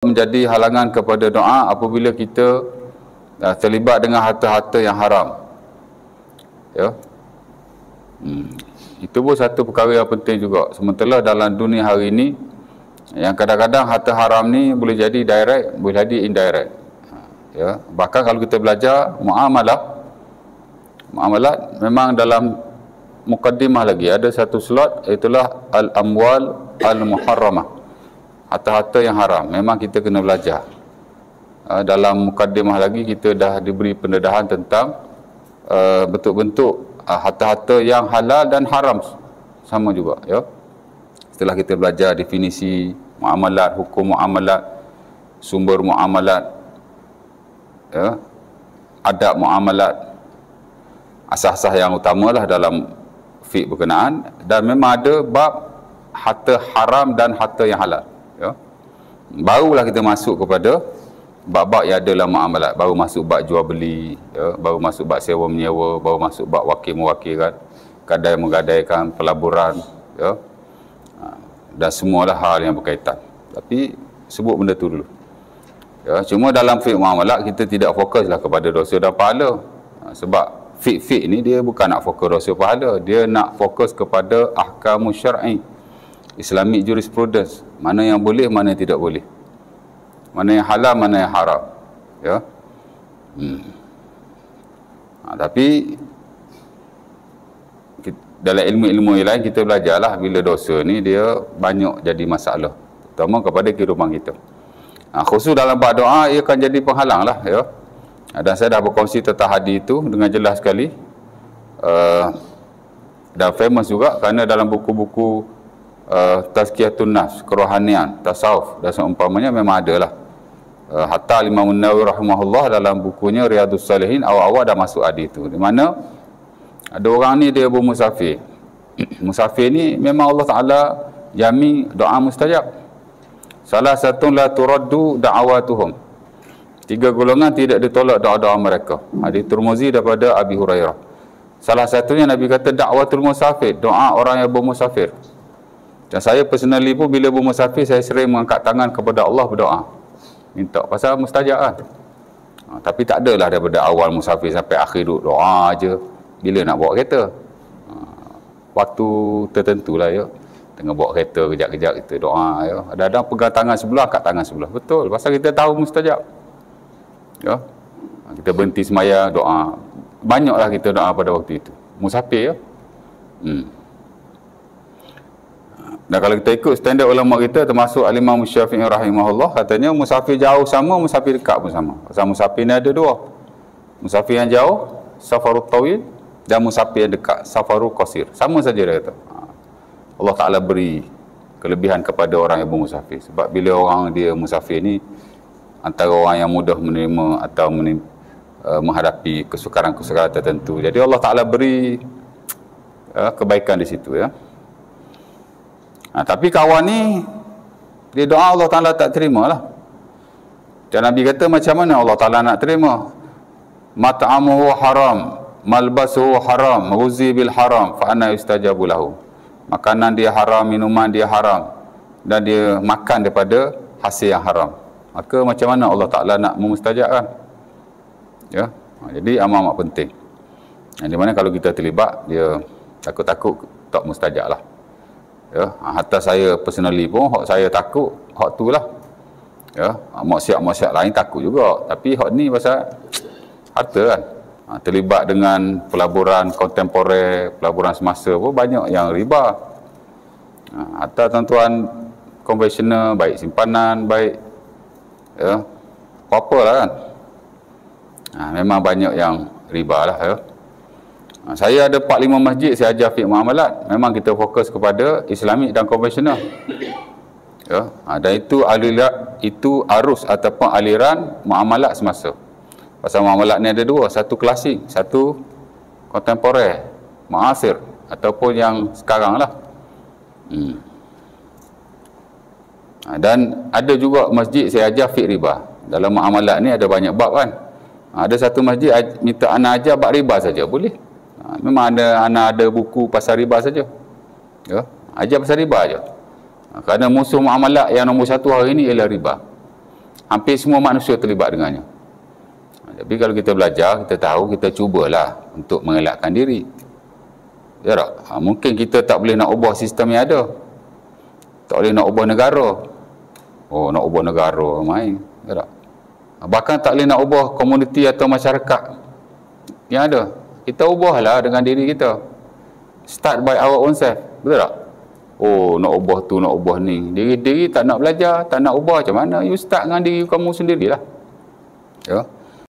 menjadi halangan kepada doa apabila kita terlibat dengan harta-harta yang haram. Ya. Itu pun satu perkara yang penting juga. Sementara dalam dunia hari ini, yang kadang-kadang harta haram ni boleh jadi direct, boleh jadi indirect. Ya. Bahkan kalau kita belajar muamalat memang dalam mukaddimah lagi ada satu slot, itulah al-amwal al-muharramah, harta-harta yang haram. Memang kita kena belajar. Dalam mukaddimah lagi kita dah diberi pendedahan tentang bentuk-bentuk harta-harta yang halal dan haram sama juga, ya. Setelah kita belajar definisi muamalat, hukum muamalat, sumber muamalat, ya, adab muamalat, asas-asas yang utamalah dalam fiqh berkenaan, dan memang ada bab harta haram dan harta yang halal, ya. Barulah kita masuk kepada bab-bab yang ada dalam muamalat, baru masuk bab jual beli, ya, baru masuk bab sewa menyewa, baru masuk bab wakil mewakilkan, gadai menggadaikan, pelaburan, ya, dan semualah hal yang berkaitan. Tapi sebut benda tu dulu, ya. Cuma dalam fiqh muamalat kita tidak fokuslah kepada dosa dan pahala, sebab fiqh ni dia bukan nak fokus dosa pahala, dia nak fokus kepada ahkamus syar'i, Islamic jurisprudence, mana yang boleh, mana yang tidak boleh, mana yang halal, mana yang haram, ya. Tapi dalam ilmu-ilmu yang lain kita belajarlah bila dosa ni dia banyak jadi masalah, terutama kepada kehidupan kita. Khusus dalam bab doa, ia akan jadi penghalang lah, ya. Dan saya dah berkongsi tentang hadis itu dengan jelas sekali, dan famous juga kerana dalam buku-buku tazkiyatun nafs, kerohanian, tasawuf dan seumpamanya memang ada lah. Hatta Imam Nawawi rahimahullah dalam bukunya Riyadhus Salihin awal-awal dah masuk hadis itu, di mana ada orang ni dia bermusafir. Musafir ni memang Allah Ta'ala jamin doa mustajab. Salah satu la turaddu da'awatuhum, 3 golongan tidak ditolak doa-doa mereka. Hadis Tirmizi daripada Abi Hurairah. Salah satunya Nabi kata da'watul musafir, doa orang yang bermusafir. Dan saya personally pun bila bermusafir saya sering mengangkat tangan kepada Allah berdoa, minta pasal mustajab kan. Tapi tak adalah daripada awal musafir sampai akhir duduk doa aja. Bila nak bawa kereta, waktu tertentu lah, ya. Tengah bawa kereta kejap-kejap kita doa, ya. Kadang-kadang pegang tangan sebelah, angkat tangan sebelah. Betul, pasal kita tahu mustajab, ya. Kita berhenti semaya doa. Banyaklah kita doa pada waktu itu musafir, ya. Dan kalau kita ikut standard ulama kita, termasuk Al-Imam Syafi'i rahimahullah, katanya musafir jauh sama, musafir dekat pun sama. Pasal musafir ni ada dua, musafir yang jauh, safarut tawil, dan musafir yang dekat, safarul qasir. Sama saja dia kata. Allah Ta'ala beri kelebihan kepada orang yang bermusafir. Sebab bila orang dia musafir ni, antara orang yang mudah menerima atau menghadapi kesukaran-kesukaran tertentu. Jadi Allah Ta'ala beri kebaikan di situ, ya. Tapi kawan ni, dia doa Allah Ta'ala tak terima lah. Dan Nabi kata macam mana Allah Ta'ala nak terima? Mat'amuhu haram, malbasuhu haram, ghuzi bil haram, fa anna yustajabu lahu. Makanan dia haram, minuman dia haram, dan dia makan daripada hasil yang haram. Maka macam mana Allah Ta'ala nak memustajabkan? Ya, jadi amat penting. Di mana kalau kita terlibat, dia takut-takut tak mustajab lah. Ya, hatta saya personally pun, hak saya takut, hak tu lah. Ya, maksiat-maksiat lain takut juga. Tapi hak ni pasal harta kan. Terlibat dengan pelaburan kontemporer, pelaburan semasa pun banyak yang riba. Hatta tuan-tuan konvensional, baik simpanan, baik, ya, apa-apa lah kan. Memang banyak yang riba lah, ya. Saya ada 4-5 masjid saya ajar fiqh muamalat. Memang kita fokus kepada Islamik dan konvensional, ya. Dan itu arus ataupun aliran muamalat semasa. Pasal muamalat ni ada dua, satu klasik, satu kontemporer, muasir, ataupun yang sekarang lah. Dan ada juga masjid saya ajar fiqh riba. Dalam muamalat ni ada banyak bab kan. Ada satu masjid minta anak ajar bab riba saja, boleh. Memang anak ada buku pasal riba saja, ya, ajar pasal riba aja. Kerana musuh muamalat yang nombor 1 hari ini ialah riba. Hampir semua manusia terlibat dengannya. Tapi kalau kita belajar, kita tahu, kita cubalah untuk mengelakkan diri. Ya tak? Mungkin kita tak boleh nak ubah sistem yang ada. Tak boleh nak ubah negara. Oh, nak ubah negara main. Ya tak? Bahkan tak boleh nak ubah komuniti atau masyarakat yang ada. Kita ubahlah dengan diri kita. Start by our own self. Betul tak? Oh, nak ubah tu, nak ubah ni. Diri tak nak belajar, tak nak ubah, macam mana? You start dengan diri kamu sendirilah. Ya.